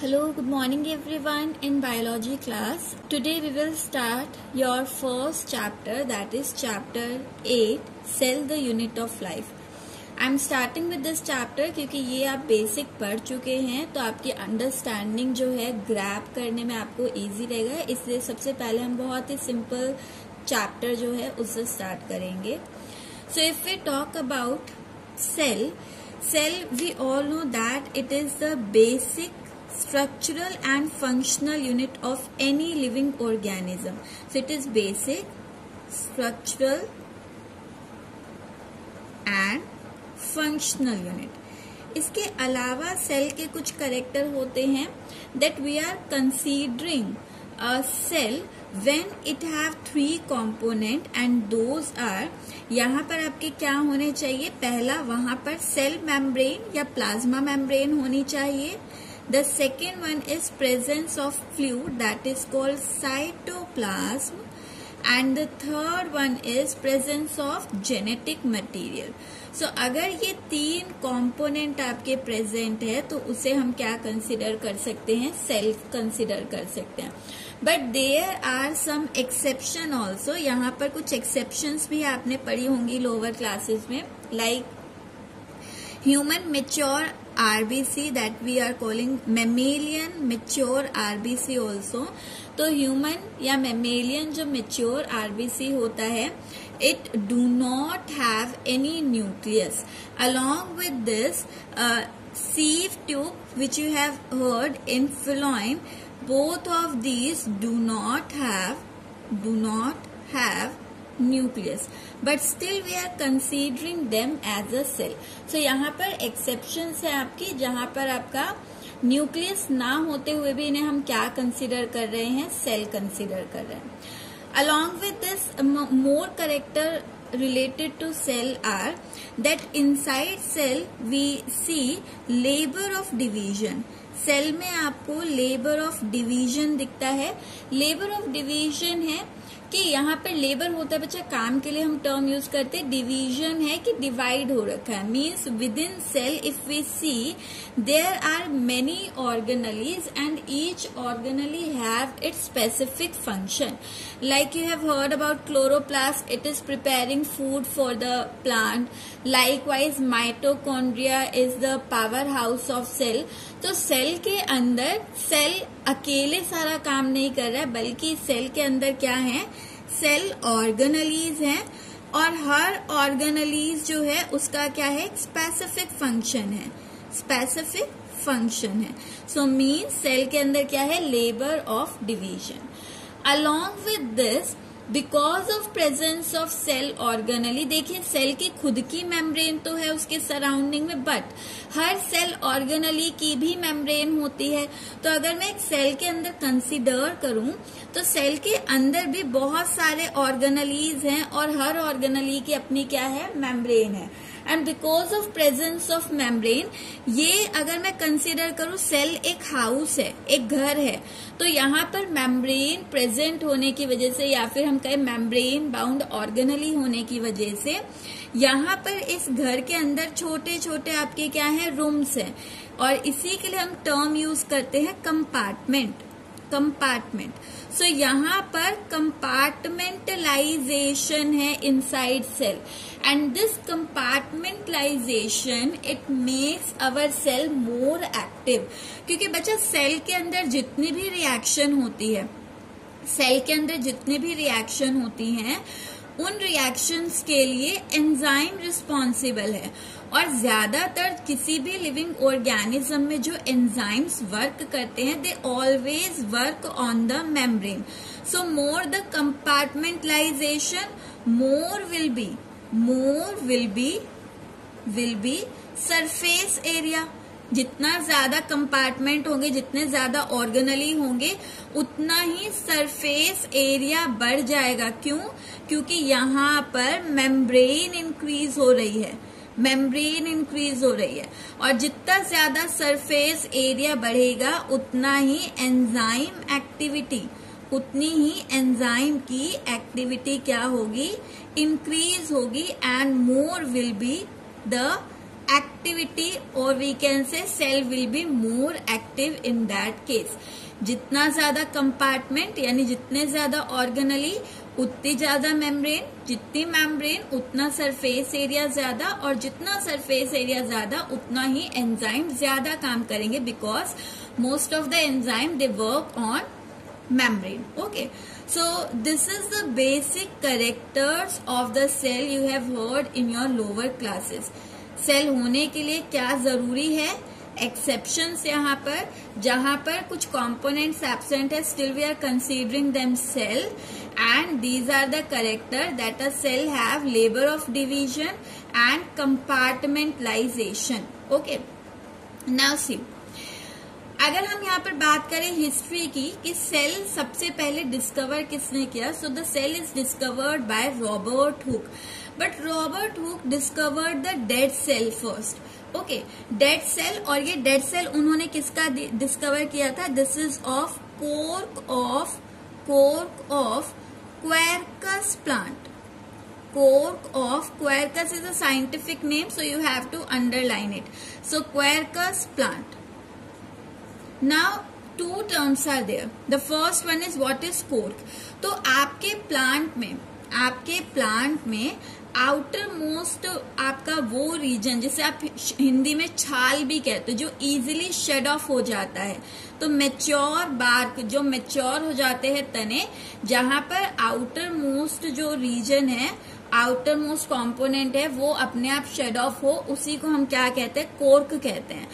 Hello, good morning everyone in biology class. Today we will start your first chapter, that is chapter 8, Cell the Unit of Life. I am starting with this chapter क्योंकि ये आप basic पढ़ चुके हैं तो आपकी understanding जो है ग्रैब करने में आपको इजी रहेगा, इसलिए सबसे पहले हम बहुत ही सिंपल चैप्टर जो है उससे स्टार्ट करेंगे. So if we talk about cell we all know that it is the basic structural and functional unit of any living organism. So it is basic, structural and functional unit. इसके अलावा cell के कुछ character होते हैं that we are considering a cell when it have three component and those are, यहाँ पर आपके क्या होने चाहिए, पहला वहां पर सेल मेम्ब्रेन या प्लाज्मा मेम्ब्रेन होनी चाहिए. The second one is presence of fluid that is called cytoplasm and the third one is presence of genetic material. So अगर ये तीन component आपके present है तो उसे हम क्या consider कर सकते हैं, cell consider कर सकते हैं. But there are some exception also. यहाँ पर कुछ exceptions भी आपने पढ़ी होंगी lower classes में, like human mature RBC that we are calling mammalian mature RBC also. तो human या mammalian जो mature RBC होता है, it do not have any nucleus. Along with this, sieve tube which you have heard in phloem, both of these do not have nucleus, but still we are considering them as a cell. So यहाँ पर exceptions है आपकी, जहाँ पर आपका nucleus ना होते हुए भी इन्हें हम क्या कंसीडर कर रहे हैं, सेल कंसीडर कर रहे हैं. Along with this, more character related to cell are that inside cell we see labor of division. Cell में आपको लेबर ऑफ डिवीजन दिखता है. लेबर ऑफ डिवीजन है कि यहाँ पर लेबर होता है बच्चा काम के लिए हम टर्म यूज करते हैं, डिवीजन है कि डिवाइड हो रखा है. Means within cell if we see there are many organelles and each organelle have its specific function. like you have heard about chloroplast, it is preparing food for the plant. Likewise mitochondria is the powerhouse of cell. तो cell के अंदर cell अकेले सारा काम नहीं कर रहा है, बल्कि सेल के अंदर क्या है, सेल ऑर्गेनलीज हैं और हर ऑर्गेनलीज जो है उसका क्या है, स्पेसिफिक फंक्शन है, स्पेसिफिक फंक्शन है. सो मीन सेल के अंदर क्या है, labour of division. Along with this, because of presence of cell organelle, देखिए सेल की खुद की मेम्ब्रेन तो है उसके सराउंडिंग में, बट हर सेल ऑर्गेनली की भी मेम्ब्रेन होती है. तो अगर मैं एक सेल के अंदर कंसीडर करूं तो सेल के अंदर भी बहुत सारे ऑर्गेनलीज हैं और हर ऑर्गेनली की अपनी क्या है, मेम्ब्रेन है. And because of presence of membrane, ये अगर मैं कंसीडर करूं सेल एक हाउस है, एक घर है, तो यहाँ पर मेम्ब्रेन प्रेजेंट होने की वजह से या फिर हम कहें मेम्ब्रेन बाउंड ऑर्गेनली होने की वजह से यहाँ पर इस घर के अंदर छोटे छोटे आपके क्या है, रूम्स हैं और इसी के लिए हम टर्म यूज करते हैं कंपार्टमेंट. कंपार्टमेंट. सो यहाँ पर कंपार्टमेंटलाइजेशन है inside cell and this compartmentalization it makes our cell more active. क्योंकि बच्चा सेल के अंदर जितनी भी रिएक्शन होती है, सेल के अंदर जितनी भी रिएक्शन होती हैं उन रिएक्शंस के लिए एंजाइम रिस्पॉन्सिबल है और ज्यादातर किसी भी लिविंग ऑर्गेनिज्म में जो एंजाइम्स वर्क करते हैं they always work on the membrane. So more the compartmentalisation more will be surface area. जितना ज्यादा कंपार्टमेंट होंगे, जितने ज्यादा ऑर्गेनली होंगे, उतना ही सरफेस एरिया बढ़ जाएगा. क्यों? क्योंकि यहाँ पर मेम्ब्रेन इंक्रीज हो रही है, मेम्ब्रेन इंक्रीज हो रही है और जितना ज्यादा सरफेस एरिया बढ़ेगा उतना ही एंजाइम एक्टिविटी, उतनी ही एंजाइम की एक्टिविटी क्या होगी, इंक्रीज होगी and more will be the activity, or we can say cell will be more active in that case. जितना ज्यादा कंपार्टमेंट यानी जितने ज्यादा ऑर्गेनली उतनी ज्यादा मेम्ब्रेन, जितनी मेम्ब्रेन उतना सरफेस एरिया ज्यादा, और जितना सरफेस एरिया ज्यादा उतना ही एंजाइम ज्यादा काम करेंगे, because most of the enzyme they work on membrane. Okay, so this is the basic characters of the cell you have heard in your lower classes. Cell होने के लिए क्या जरूरी है, एक्सेप्शंस यहाँ पर, जहां पर कुछ कंपोनेंट्स एब्सेंट है, still we are considering them cell, and these are the character that a cell have labour of division and compartmentalization. Okay, now see, अगर हम यहाँ पर बात करें हिस्ट्री की कि सेल सबसे पहले डिस्कवर किसने किया, so the cell is discovered by Robert Hooke. But Robert Hooke discovered the dead cell first. Okay, dead cell, और ये डेड सेल उन्होंने किसका डिस्कवर किया था, this is of cork of Quercus plant. Cork of Quercus is a scientific name, so you have to underline it. So Quercus plant. Now two terms are there. The first one is what is cork. तो आपके plant में outer most आपका वो reason जिसे आप हिंदी में छाल भी कहते हो, जो इजीली शेड ऑफ हो जाता है. तो मैच्योर बार्क, जो मैच्योर हो जाते हैं तने, जहां पर आउटर मोस्ट जो रीजन है, आउटर मोस्ट कॉम्पोनेंट है, वो अपने आप शेड ऑफ हो, उसी को हम क्या कहते हैं, कोर्क कहते हैं.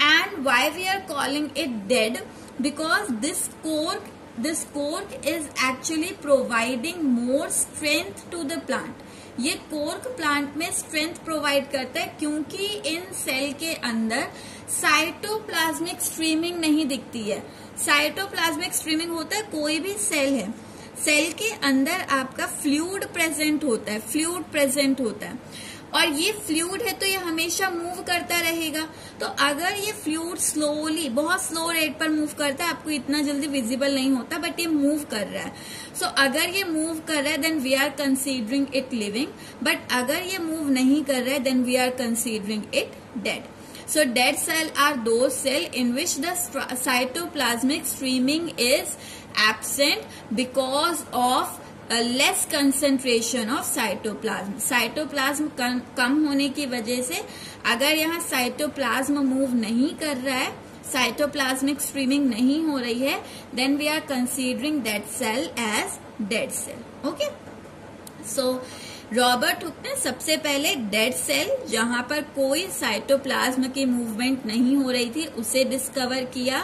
And why we are calling it dead, because this cork is actually providing more strength to the plant. ये कोर्क प्लांट में स्ट्रेंथ प्रोवाइड करता है, क्योंकि इन सेल के अंदर साइटोप्लाज्मिक स्ट्रीमिंग नहीं दिखती है. साइटोप्लाज्मिक स्ट्रीमिंग होता है कोई भी सेल है, सेल के अंदर आपका फ्लूइड प्रेजेंट होता है, और ये फ्लूइड है तो ये हमेशा मूव करता रहेगा. तो अगर ये फ्लूइड स्लोली, बहुत स्लो रेट पर मूव करता है, आपको इतना जल्दी विजिबल नहीं होता, बट ये मूव कर रहा है. सो अगर ये मूव कर रहा है then we are considering it living, but अगर ये मूव नहीं कर रहा है then we are considering it dead. So dead cell are those cell in which the cytoplasmic streaming is absent because of a less concentration of cytoplasm. Cytoplasm कम होने की वजह से अगर यहाँ साइटोप्लाज्म मूव नहीं कर रहा है, साइटोप्लाज्मिक स्ट्रीमिंग नहीं हो रही है, then we are considering that cell as dead cell. Okay? So Robert Hooke ने सबसे पहले डेड सेल, जहां पर कोई साइटोप्लाज्म की मूवमेंट नहीं हो रही थी, उसे डिस्कवर किया,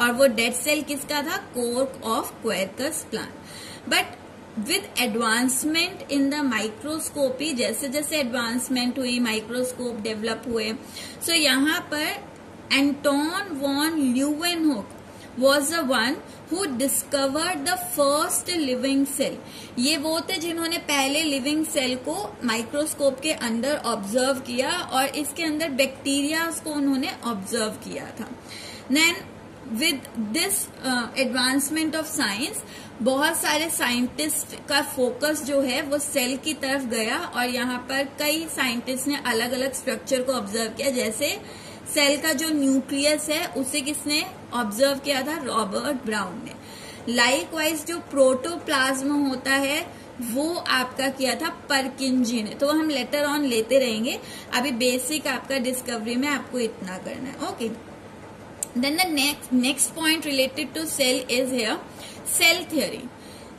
और वो डेड सेल किसका था, cork of Quercus plant. But with advancement in the microscopy, जैसे जैसे एडवांसमेंट हुई, माइक्रोस्कोप डेवलप हुए, सो यहाँ पर Anton von Leeuwenhoek was the one who discovered the first living cell. ये वो थे जिन्होंने पहले लिविंग सेल को माइक्रोस्कोप के अंदर ऑब्जर्व किया, और इसके अंदर बैक्टीरिया को उन्होंने ऑब्जर्व किया था. Then with this advancement of science, बहुत सारे साइंटिस्ट का फोकस जो है वो सेल की तरफ गया, और यहाँ पर कई साइंटिस्ट ने अलग अलग स्ट्रक्चर को ऑब्जर्व किया. जैसे सेल का जो न्यूक्लियस है उसे किसने ऑब्जर्व किया था, रॉबर्ट ब्राउन ने. लाइकवाइज जो प्रोटोप्लाज्म होता है वो आपका किया था परकिंजी ने. तो हम लेटर ऑन लेते रहेंगे, अभी बेसिक आपका डिस्कवरी में आपको इतना करना है. Okay, then the next point related to cell is here cell theory.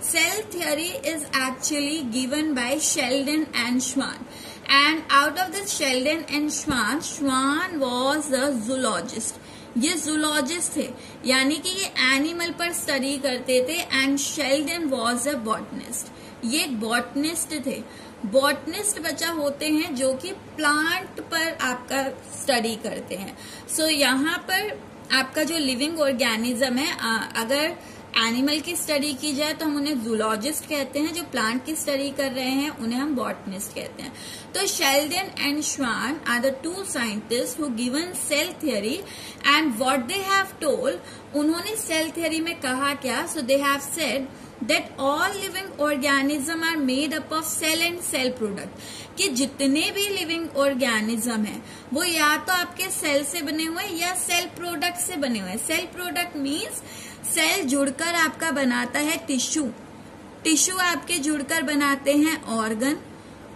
Cell theory is actually given by Sheldon and Schwann. And out of this Sheldon and Schwann was a zoologist. ये zoologist थे, यानी कि ये animal पर study करते थे. And Sheldon was a botanist. ये botanist थे. बॉटनिस्ट बच्चा होते हैं जो कि प्लांट पर आपका स्टडी करते हैं. सो यहाँ पर आपका जो लिविंग ऑर्गेनिज्म है, अगर एनिमल की स्टडी की जाए तो हम उन्हें जूलॉजिस्ट कहते हैं, जो प्लांट की स्टडी कर रहे हैं उन्हें हम बॉटनिस्ट कहते हैं. तो Schleiden and Schwann are the two scientist who given cell theory, and what they have told, उन्होंने सेल थियरी में कहा क्या, so they have said that all living organism are made up of cell and cell product, कि जितने भी living organism है वो या तो आपके सेल से बने हुए या सेल प्रोडक्ट से बने हुए। सेल प्रोडक्ट मीन्स सेल जुड़कर आपका बनाता है टिश्यू, टिश्यू आपके जुड़कर बनाते हैं ऑर्गन,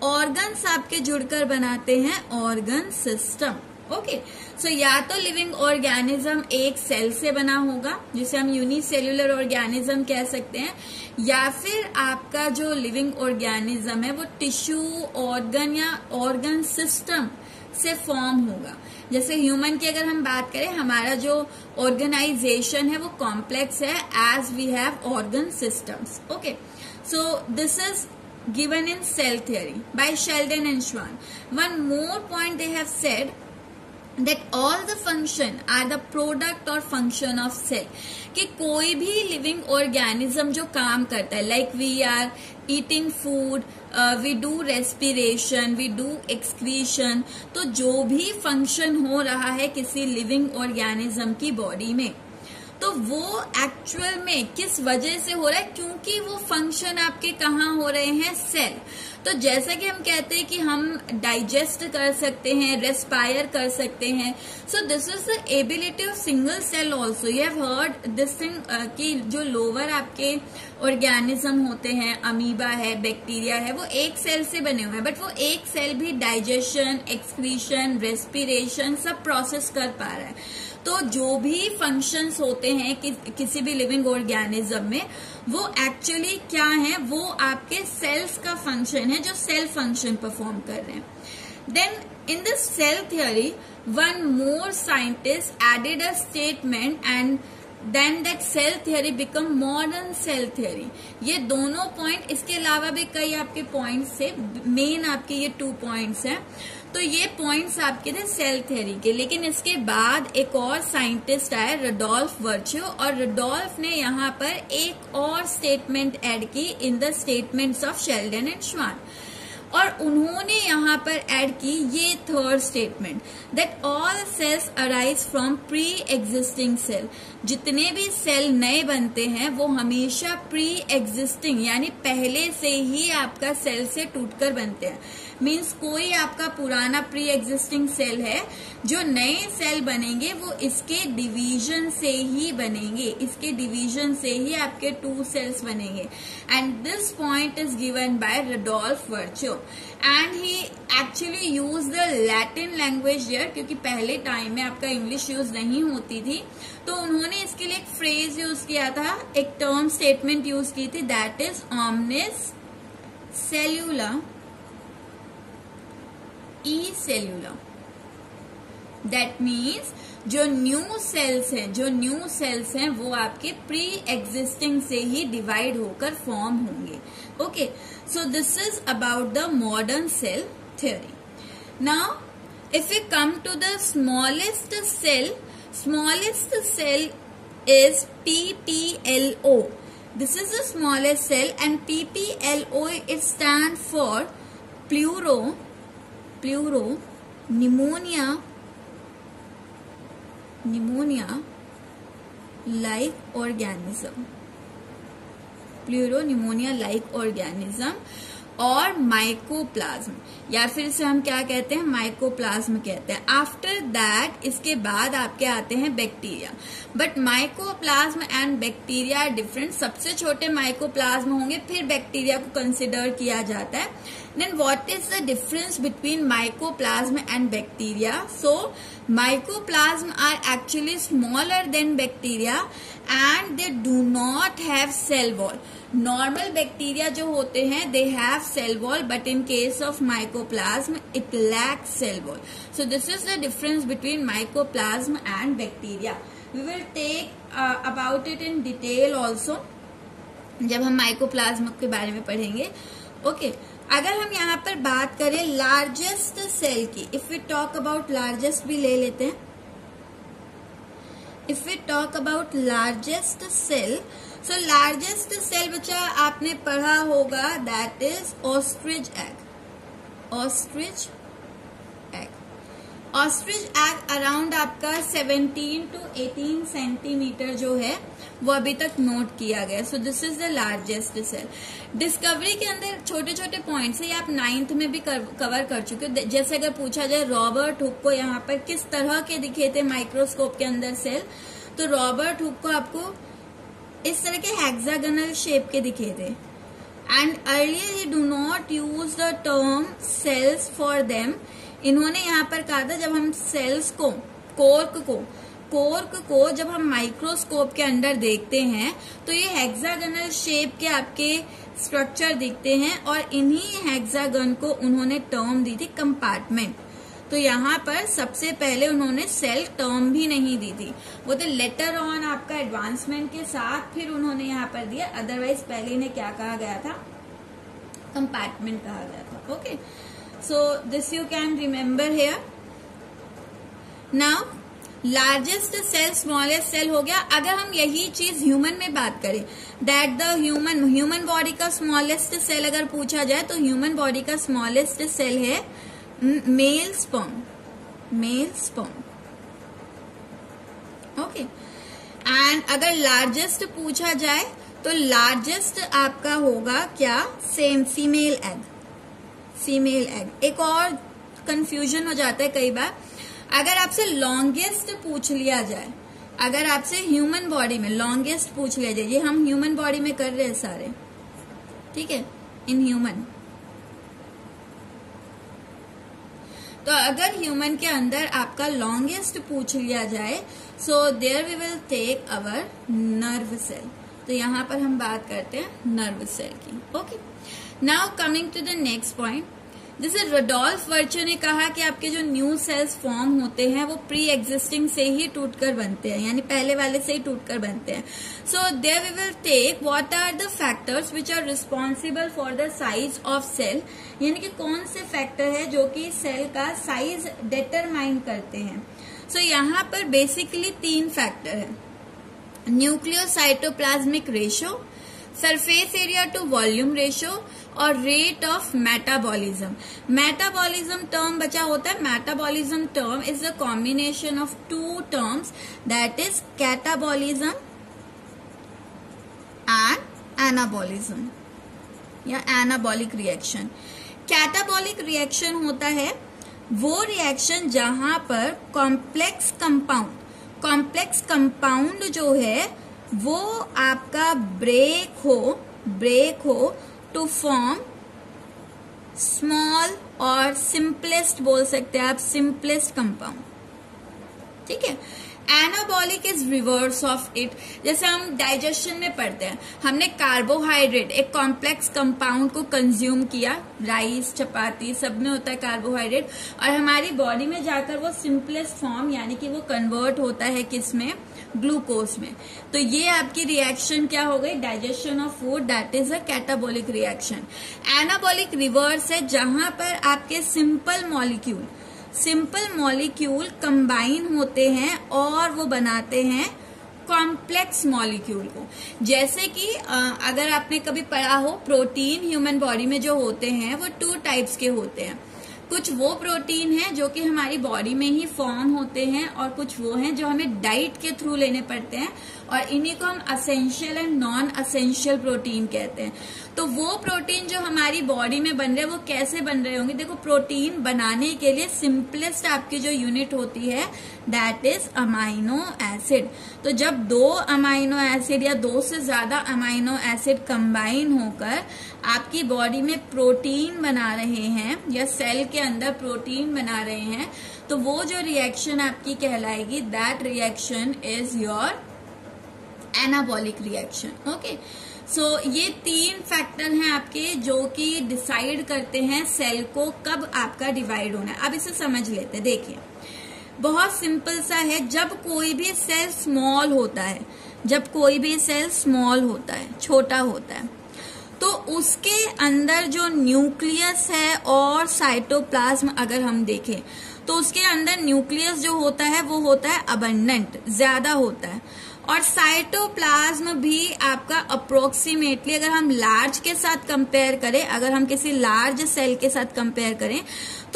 ऑर्गन्स आपके जुड़कर बनाते हैं ऑर्गन सिस्टम। ओके, सो या तो लिविंग ऑर्गेनिज्म एक सेल से बना होगा जिसे हम यूनिसेल्युलर ऑर्गेनिज्म कह सकते हैं, या फिर आपका जो लिविंग ऑर्गेनिज्म है वो टिश्यू, ऑर्गन या ऑर्गन सिस्टम से फॉर्म होगा। जैसे ह्यूमन की अगर हम बात करें, हमारा जो ऑर्गेनाइजेशन है वो कॉम्प्लेक्स है as we have organ systems. Okay, so this is given in cell theory by Sheldon and Schwann. One more point they have said that all the function are the product or function of cell, कि कोई भी living organism जो काम करता है, like we are eating food, we do respiration, we do excretion, तो जो भी फंक्शन हो रहा है किसी लिविंग ऑर्गेनिज्म की बॉडी में, तो वो एक्चुअल में किस वजह से हो रहा है, क्योंकि वो फंक्शन आपके कहाँ हो रहे हैं, सेल। तो जैसा कि हम कहते हैं कि हम डाइजेस्ट कर सकते हैं, रेस्पायर कर सकते हैं, so this is the ability of single cell also. You have heard this thing कि जो लोअर आपके ऑर्गेनिज्म होते हैं, अमीबा है, बैक्टीरिया है, वो एक सेल से बने हुए हैं, बट वो एक सेल भी डाइजेशन, एक्सक्रीशन, रेस्पिरेशन सब प्रोसेस कर पा रहा है। तो जो भी फंक्शंस होते हैं किसी भी लिविंग ऑर्गेनिज्म में, वो एक्चुअली क्या है, वो आपके सेल्स का फंक्शन है जो सेल फंक्शन परफॉर्म कर रहे हैं। Then in this cell theory one more scientist added a statement and then that cell theory become modern cell theory. ये दोनों पॉइंट, इसके अलावा भी कई आपके पॉइंट्स थे, मेन आपके ये 2 पॉइंट्स हैं। तो ये पॉइंट्स आपके थे सेल थ्योरी के, लेकिन इसके बाद एक और साइंटिस्ट आए, रुडोल्फ वर्च्यू, और रुडोल्फ ने यहाँ पर एक और स्टेटमेंट ऐड की in the statements of Schleiden and Schwann, और उन्होंने यहाँ पर ऐड की ये 3rd statement, that all cells arise from pre existing cell. जितने भी सेल नए बनते हैं वो हमेशा प्री एग्जिस्टिंग यानी पहले से ही आपका सेल से टूटकर बनते हैं। मीन्स कोई आपका पुराना प्री एग्जिस्टिंग सेल है, जो नए सेल बनेंगे वो इसके डिवीजन से ही बनेंगे, इसके डिवीजन से ही आपके 2 सेल्स बनेंगे। And this point is given by Rudolf Virchow and he actually use the Latin language here, क्योंकि पहले टाइम में आपका इंग्लिश यूज नहीं होती थी, तो उन्होंने इसके लिए एक फ्रेज यूज किया था, एक टर्म स्टेटमेंट यूज की थी, दैट इज omnis cellula ई सेल्यूलर। दैट मीन्स जो न्यू सेल्स हैं वो आपके प्री एग्जिस्टिंग से ही डिवाइड होकर फॉर्म होंगे। Okay, so this is about the modern cell theory. Now if you come to the smallest cell is PPLO. This is the smallest cell and PPLO it stand for pleuro pneumonia like organism, pleuropneumonia like organism, और mycoplasma, या फिर इसे हम क्या कहते हैं, mycoplasma कहते हैं। आफ्टर दैट इसके बाद आपके आते हैं bacteria, but mycoplasma and bacteria are different. सबसे छोटे माइकोप्लाज्म होंगे, फिर बैक्टीरिया को कंसिडर किया जाता है। Then what is the difference between mycoplasma and bacteria? So mycoplasma are actually smaller than bacteria and they do not have cell wall. Normal bacteria जो होते हैं they have cell wall, but in case of mycoplasma it lacks cell wall. So this is the difference between mycoplasma and bacteria. We will take about it in detail also जब हम mycoplasma के बारे में पढ़ेंगे। Okay, अगर हम यहाँ पर बात करें लार्जेस्ट सेल की, if we talk about largest भी ले लेते हैं। If we talk about largest cell, so largest cell बच्चा आपने पढ़ा होगा, that is ostrich egg. Ostrich egg, ostrich egg around आपका 17 to 18 सेंटीमीटर जो है वो अभी तक नोट किया गया। So this is the largest cell. Discovery के अंदर छोटे छोटे पॉइंट्स है, ये आप 9th में भी कवर कर चुके हो। जैसे अगर पूछा जाए रॉबर्ट हुक को यहाँ पर किस तरह के दिखे थे माइक्रोस्कोप के अंदर सेल, तो रॉबर्ट हुक को आपको इस तरह के हेक्सागोनल शेप के दिखे थे। And earlier he do not use the term cells for them. इन्होंने यहाँ पर कहा था जब हम सेल्स को कोर्क को जब हम माइक्रोस्कोप के अंदर देखते हैं तो ये हेक्सागोनल शेप के आपके स्ट्रक्चर दिखते हैं, और इन्हीं हेक्सागन को उन्होंने टर्म दी थी कंपार्टमेंट। तो यहाँ पर सबसे पहले उन्होंने सेल टर्म भी नहीं दी थी, वो तो लेटर ऑन आपका एडवांसमेंट के साथ फिर उन्होंने यहाँ पर दिया। अदरवाइज पहले इन्हें क्या कहा गया था, कंपार्टमेंट कहा गया था। Okay, so this you can remember here. Now largest cell smallest cell हो गया। अगर हम यही चीज ह्यूमन में बात करें, दैट द ह्यूमन बॉडी का स्मॉलेस्ट सेल अगर पूछा जाए तो ह्यूमन बॉडी का स्मॉलेस्ट सेल है मेल स्पर्म। ओके, एंड अगर लार्जेस्ट पूछा जाए तो लार्जेस्ट आपका होगा क्या, सेम फीमेल एग। एक और कंफ्यूजन हो जाता है कई बार, अगर आपसे लॉन्गेस्ट पूछ लिया जाए, अगर आपसे ह्यूमन बॉडी में लॉन्गेस्ट पूछ लिया जाए, ये हम ह्यूमन बॉडी में कर रहे हैं सारे, ठीक है, इन ह्यूमन। तो अगर ह्यूमन के अंदर आपका लॉन्गेस्ट पूछ लिया जाए, so there we will take our nerve cell. तो यहां पर हम बात करते हैं नर्व सेल की। Okay, now coming to the next point. जैसे रोडोल्फ वर्चो ने कहा कि आपके जो न्यू सेल्स फॉर्म होते हैं वो प्री एग्जिस्टिंग से ही टूटकर बनते हैं, यानी पहले वाले से ही टूटकर बनते हैं। So there we will take what are the factors which are responsible for the size of cell, यानी कि कौन से फैक्टर है जो कि सेल का साइज डिटरमाइन करते हैं। सो यहाँ पर बेसिकली 3 फैक्टर है, nucleocytoplasmic ratio, surface area to volume ratio और rate of metabolism. Metabolism term बचा होता है। Metabolism term is the combination of 2 terms, that is catabolism and anabolism या एनाबॉलिक रिएक्शन। कैटाबॉलिक रिएक्शन होता है वो रिएक्शन जहां पर कॉम्प्लेक्स कंपाउंड जो है वो आपका ब्रेक हो टू फॉर्म स्मॉल और सिंपलेस्ट, बोल सकते हैं आप सिंपलेस्ट कंपाउंड, ठीक है। Anabolic is reverse of it. जैसे हम डाइजेशन में पढ़ते हैं, हमने कार्बोहाइड्रेट एक कॉम्प्लेक्स कंपाउंड को कंज्यूम किया, राइस चपाती सब में होता है कार्बोहाइड्रेट, और हमारी बॉडी में जाकर वो सिंपलेस्ट फॉर्म यानी कि वो कन्वर्ट होता है किसमें, ग्लूकोज में। तो ये आपकी रिएक्शन क्या हो गई, digestion of food, that is a catabolic reaction. Anabolic reverse है जहां पर आपके सिंपल मॉलिक्यूल कंबाइन होते हैं और वो बनाते हैं कॉम्प्लेक्स मॉलिक्यूल को। जैसे कि अगर आपने कभी पढ़ा हो, प्रोटीन ह्यूमन बॉडी में जो होते हैं वो 2 टाइप्स के होते हैं। कुछ वो प्रोटीन है जो कि हमारी बॉडी में ही फॉर्म होते हैं, और कुछ वो हैं जो हमें डाइट के थ्रू लेने पड़ते हैं, और इन्हीं को हम essential and non essential protein कहते हैं। तो वो प्रोटीन जो हमारी बॉडी में बन रहे हैं वो कैसे बन रहे होंगे, देखो प्रोटीन बनाने के लिए सिंपलेस्ट आपकी जो यूनिट होती है दैट इज अमाइनो एसिड। तो जब 2 अमाइनो एसिड या 2 से ज्यादा अमाइनो एसिड कंबाइन होकर आपकी बॉडी में प्रोटीन बना रहे हैं या सेल के अंदर प्रोटीन बना रहे हैं, तो वो जो रिएक्शन आपकी कहलाएगी, that reaction is your anabolic reaction. Okay, so ये 3 फैक्टर हैं आपके जो कि डिसाइड करते हैं सेल को कब आपका डिवाइड होना है। अब इसे समझ लेते हैं। देखिए, बहुत सिंपल सा है, जब कोई भी सेल स्मॉल होता है, छोटा होता है, तो उसके अंदर जो न्यूक्लियस है और साइटोप्लाज्म अगर हम देखें तो उसके अंदर न्यूक्लियस जो होता है वो होता है अबंडेंट, ज्यादा होता है, और साइटोप्लाज्म भी आपका अप्रोक्सीमेटली, अगर हम लार्ज के साथ कंपेयर करें, अगर हम किसी लार्ज सेल के साथ कंपेयर करें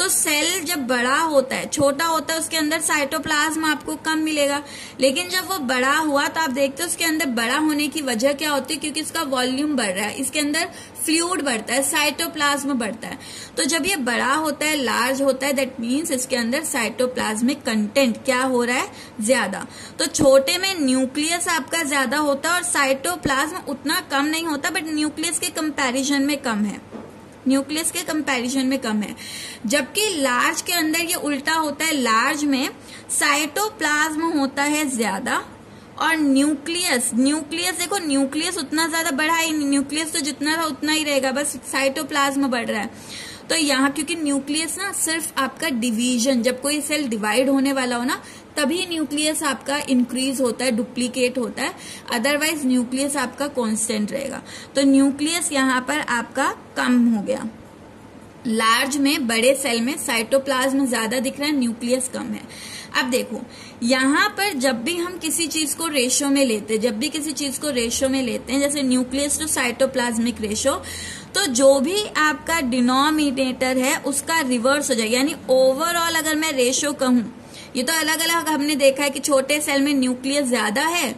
तो सेल जब बड़ा होता है, छोटा होता है, उसके अंदर साइटोप्लाज्म आपको कम मिलेगा। लेकिन जब वो बड़ा हुआ तो आप देखते हो उसके अंदर बड़ा होने की वजह क्या होती है, क्योंकि इसका वॉल्यूम बढ़ रहा है, इसके अंदर फ्लूइड बढ़ता है, साइटोप्लाज्म बढ़ता है। तो जब ये बड़ा होता है, लार्ज होता है, दैट मीन्स इसके अंदर साइटोप्लाज्मिक कंटेंट क्या हो रहा है, ज्यादा। तो छोटे में न्यूक्लियस आपका ज्यादा होता है और साइटोप्लाज्म उतना कम नहीं होता, बट न्यूक्लियस के कंपैरिजन में कम है, न्यूक्लियस के कंपैरिजन में कम है। जबकि लार्ज के अंदर ये उल्टा होता है, लार्ज में साइटोप्लाज्म होता है ज्यादा और न्यूक्लियस देखो, न्यूक्लियस उतना ज्यादा बढ़ा ही नहीं, न्यूक्लियस तो जितना था उतना ही रहेगा, बस साइटोप्लाज्म बढ़ रहा है। तो यहाँ क्योंकि न्यूक्लियस ना सिर्फ आपका डिवीजन, जब कोई सेल डिवाइड होने वाला हो ना तभी न्यूक्लियस आपका इंक्रीज होता है, डुप्लीकेट होता है, अदरवाइज न्यूक्लियस आपका कांस्टेंट रहेगा। तो न्यूक्लियस यहाँ पर आपका कम हो गया। लार्ज में, बड़े सेल में साइटोप्लाज्म ज्यादा दिख रहा है, न्यूक्लियस कम है। अब देखो यहाँ पर जब भी हम किसी चीज को रेशो में लेते हैं, जैसे न्यूक्लियस टू साइटोप्लाज्मिक रेशो, तो जो भी आपका डिनोमिनेटर है उसका रिवर्स हो जाएगा। यानी ओवरऑल अगर मैं रेशो कहूं, ये तो अलग अलग हमने देखा है कि छोटे सेल में न्यूक्लियस ज्यादा है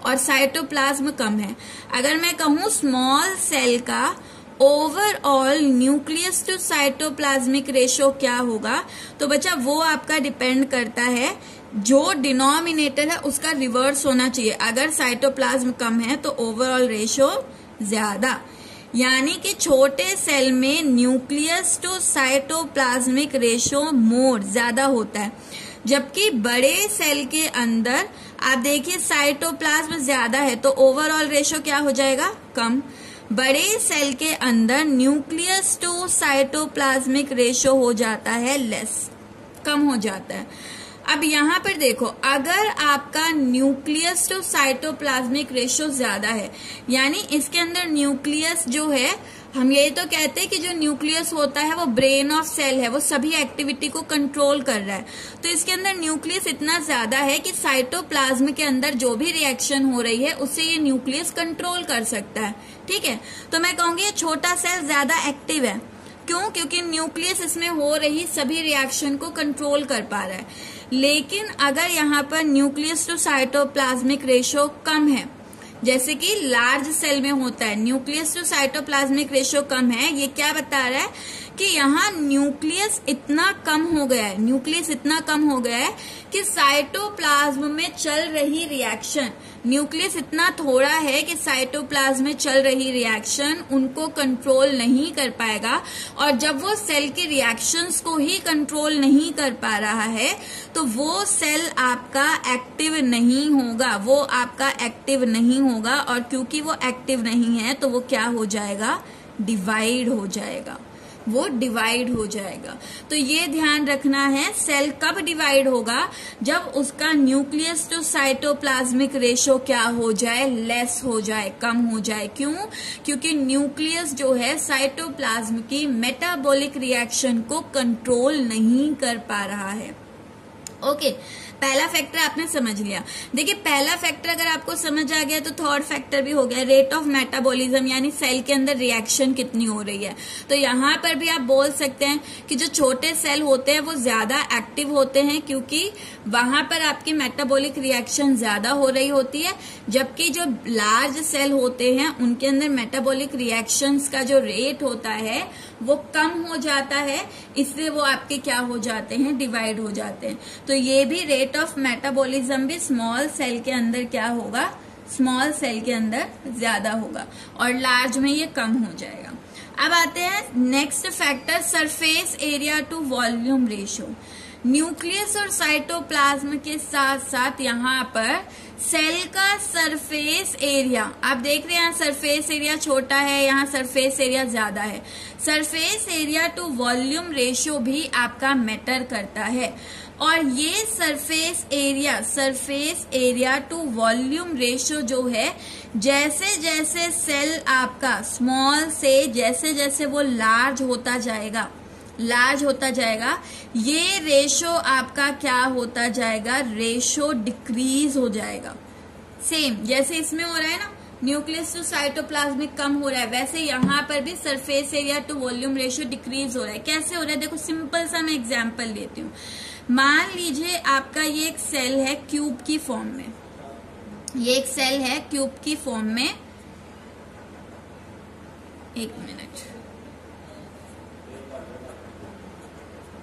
और साइटोप्लाज्म कम है। अगर मैं कहूं स्मॉल सेल का overall nucleus to cytoplasmic ratio क्या होगा, तो बच्चा वो आपका डिपेंड करता है, जो डिनोमिनेटर है उसका रिवर्स होना चाहिए। अगर साइटोप्लाज्म कम है तो ओवरऑल रेशो ज्यादा, यानी कि छोटे सेल में न्यूक्लियस टू साइटोप्लाज्मिक रेशो मोर ज्यादा होता है, जबकि बड़े सेल के अंदर आप देखिए साइटोप्लाज्म ज्यादा है तो ओवरऑल रेशो क्या हो जाएगा, कम। बड़े सेल के अंदर न्यूक्लियस टू साइटोप्लाज्मिक रेशो हो जाता है लेस, कम हो जाता है। अब यहाँ पर देखो, अगर आपका न्यूक्लियस टू साइटोप्लाज्मिक रेशो ज्यादा है, यानी इसके अंदर न्यूक्लियस जो है, हम ये तो कहते हैं कि जो न्यूक्लियस होता है वो ब्रेन ऑफ सेल है, वो सभी एक्टिविटी को कंट्रोल कर रहा है। तो इसके अंदर न्यूक्लियस इतना ज्यादा है कि साइटोप्लाज्म के अंदर जो भी रिएक्शन हो रही है उससे ये न्यूक्लियस कंट्रोल कर सकता है। ठीक है, तो मैं कहूंगी ये छोटा सेल ज्यादा एक्टिव है। क्यों? क्योंकि न्यूक्लियस इसमें हो रही सभी रिएक्शन को कंट्रोल कर पा रहा है। लेकिन अगर यहाँ पर न्यूक्लियस टू साइटोप्लाज्मिक रेशो कम है, जैसे कि लार्ज सेल में होता है, न्यूक्लियस टू साइटोप्लाज्मिक रेशो कम है, ये क्या बता रहा है कि यहाँ न्यूक्लियस इतना कम हो गया है, कि साइटोप्लाज्म में चल रही रिएक्शन, न्यूक्लियस इतना थोड़ा है कि साइटोप्लाज्म में चल रही रिएक्शन उनको कंट्रोल नहीं कर पाएगा। और जब वो सेल के रिएक्शंस को ही कंट्रोल नहीं कर पा रहा है तो वो सेल आपका एक्टिव नहीं होगा, और क्योंकि वो एक्टिव नहीं है तो वो क्या हो जाएगा, डिवाइड हो जाएगा। तो ये ध्यान रखना है, सेल कब डिवाइड होगा, जब उसका न्यूक्लियस टू साइटोप्लाज्मिक रेशो क्या हो जाए, लेस हो जाए, कम हो जाए। क्यों? क्योंकि न्यूक्लियस जो है साइटोप्लाज्म की मेटाबॉलिक रिएक्शन को कंट्रोल नहीं कर पा रहा है। ओके, पहला फैक्टर आपने समझ लिया। देखिए, पहला फैक्टर अगर आपको समझ आ गया तो थर्ड फैक्टर भी हो गया, रेट ऑफ मेटाबॉलिज्म, यानी सेल के अंदर रिएक्शन कितनी हो रही है। तो यहाँ पर भी आप बोल सकते हैं कि जो छोटे सेल होते हैं वो ज्यादा एक्टिव होते हैं, क्योंकि वहां पर आपकी मेटाबॉलिक रिएक्शन ज्यादा हो रही होती है, जबकि जो लार्ज सेल होते हैं उनके अंदर मेटाबॉलिक रिएक्शंस का जो रेट होता है वो कम हो जाता है, इसलिए वो आपके क्या हो जाते हैं, डिवाइड हो जाते हैं। तो ये भी रेट ऑफ मेटाबॉलिज्म भी स्मॉल सेल के अंदर क्या होगा, स्मॉल सेल के अंदर ज्यादा होगा और लार्ज में ये कम हो जाएगा। अब आते हैं next factor, surface area to volume ratio. Nucleus और साइटोप्लाज्म के साथ साथ यहाँ पर सेल का सरफेस एरिया, आप देख रहे हैं यहाँ सरफेस एरिया छोटा है, यहाँ सरफेस एरिया ज्यादा है। Surface area to volume ratio भी आपका मैटर करता है, और ये surface area to volume ratio जो है, जैसे जैसे सेल आपका स्मॉल से जैसे जैसे वो लार्ज होता जाएगा, ये रेशो आपका क्या होता जाएगा, रेशो डिक्रीज हो जाएगा। सेम जैसे इसमें हो रहा है ना, न्यूक्लियस टू साइटोप्लाज्मिक कम हो रहा है, वैसे यहाँ पर भी surface area to volume ratio decrease हो रहा है। कैसे हो रहा है देखो, सिंपल सा मैं एग्जांपल लेती हूँ। मान लीजिए आपका ये एक सेल है क्यूब की फॉर्म में, ये एक सेल है क्यूब की फॉर्म में, एक मिनट,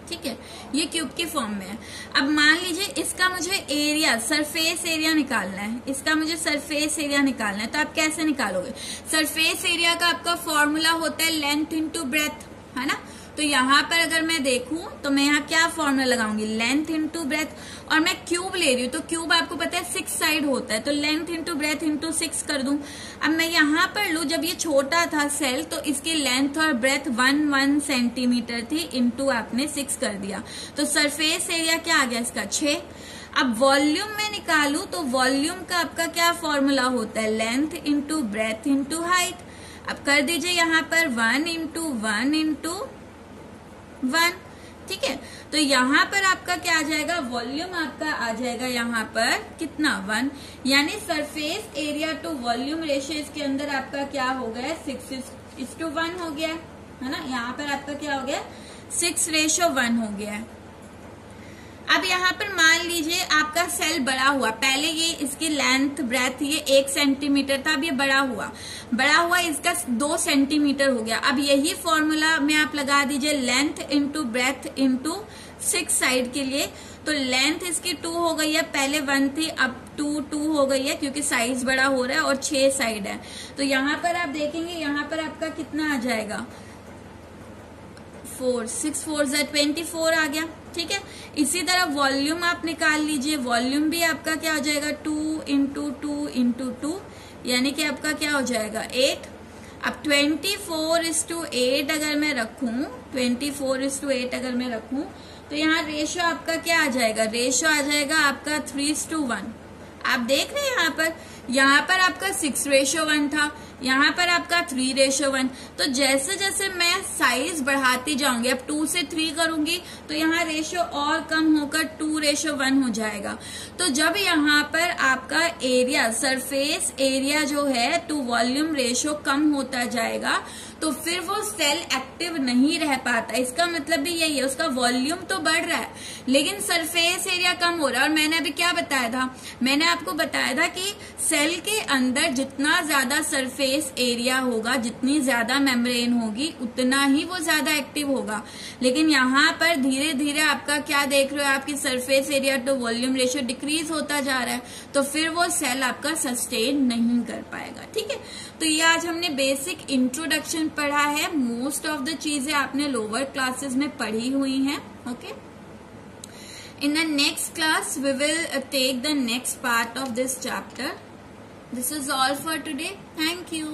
ठीक है, ये क्यूब की फॉर्म में है। अब मान लीजिए इसका मुझे एरिया, सरफेस एरिया निकालना है, इसका मुझे सरफेस एरिया निकालना है। तो आप कैसे निकालोगे? सरफेस एरिया का आपका फॉर्मूला होता है लेंथ इनटू ब्रेथ, है ना। तो यहाँ पर अगर मैं देखूं तो मैं यहाँ क्या फॉर्मूला लगाऊंगी, लेंथ इनटू ब्रेथ, और मैं क्यूब ले रही हूँ तो क्यूब आपको पता है 6 साइड होता है, तो लेंथ इनटू ब्रेथ इनटू 6 कर दूं। अब मैं यहाँ पर लू, जब ये छोटा था सेल तो इसकी लेंथ और ब्रेथ 1 सेंटीमीटर थी, इनटू आपने 6 कर दिया, तो सरफेस एरिया क्या आ गया इसका 6। अब वॉल्यूम में निकालू तो वॉल्यूम का आपका क्या फॉर्मूला होता है, length into breadth into height. अब कर दीजिए यहाँ पर 1 इंटू 1 इंटू 1, ठीक है। तो यहाँ पर आपका क्या आ जाएगा, वॉल्यूम आपका आ जाएगा यहाँ पर कितना 1, यानी surface area to volume ratio इसके अंदर आपका क्या हो गया 6:1 हो गया है ना। यहाँ पर आपका क्या हो गया 6:1 हो गया है। अब यहाँ पर मान लीजिए आपका सेल बड़ा हुआ, पहले ये इसकी लेंथ ब्रेथ ये 1 सेंटीमीटर था, अब ये बड़ा हुआ इसका 2 सेंटीमीटर हो गया। अब यही फॉर्मूला में आप लगा दीजिए length into breadth into 6 side के लिए, तो लेंथ इसकी 2 हो गई है, पहले 1 थी अब 2 हो गई है क्योंकि साइज बड़ा हो रहा है, और 6 साइड है। तो यहाँ पर आप देखेंगे यहाँ पर आपका कितना आ जाएगा 6 4 24 आ गया, ठीक है। इसी तरह वॉल्यूम आप निकाल लीजिए, वॉल्यूम भी आपका क्या हो जाएगा 2 इंटू 2 इंटू 2, यानी कि आपका क्या हो जाएगा 8। अब 24:8 अगर मैं रखूं, 24:8 अगर मैं रखूं तो यहाँ रेशो आपका क्या आ जाएगा, रेशो आ जाएगा आपका 3:1। आप देख रहे हैं यहाँ पर आपका 6:1 था, यहाँ पर आपका 3:1। तो जैसे जैसे मैं साइज बढ़ाती जाऊंगी, अब 2 से 3 करूंगी तो यहाँ रेशियो और कम होकर 2:1 हो जाएगा। तो जब यहाँ पर आपका एरिया, सरफेस एरिया जो है टू वॉल्यूम रेशियो कम होता जाएगा तो फिर वो सेल एक्टिव नहीं रह पाता। इसका मतलब भी यही है, उसका वॉल्यूम तो बढ़ रहा है लेकिन सरफेस एरिया कम हो रहा है। और मैंने अभी क्या बताया था, मैंने आपको बताया था कि सेल के अंदर जितना ज्यादा सरफेस एरिया होगा, जितनी ज्यादा मेम्ब्रेन होगी, उतना ही वो ज्यादा एक्टिव होगा। लेकिन यहाँ पर धीरे धीरे आपका क्या देख रहे हो, आपकी surface area to volume ratio decrease होता जा रहा है, तो फिर वो सेल आपका सस्टेन नहीं कर पाएगा, ठीक है। तो ये आज हमने बेसिक इंट्रोडक्शन पढ़ा है, मोस्ट ऑफ द चीजें आपने लोअर क्लासेस में पढ़ी हुई हैं, okay. In the next class, we will take the next part of this chapter. This is all for today. Thank you.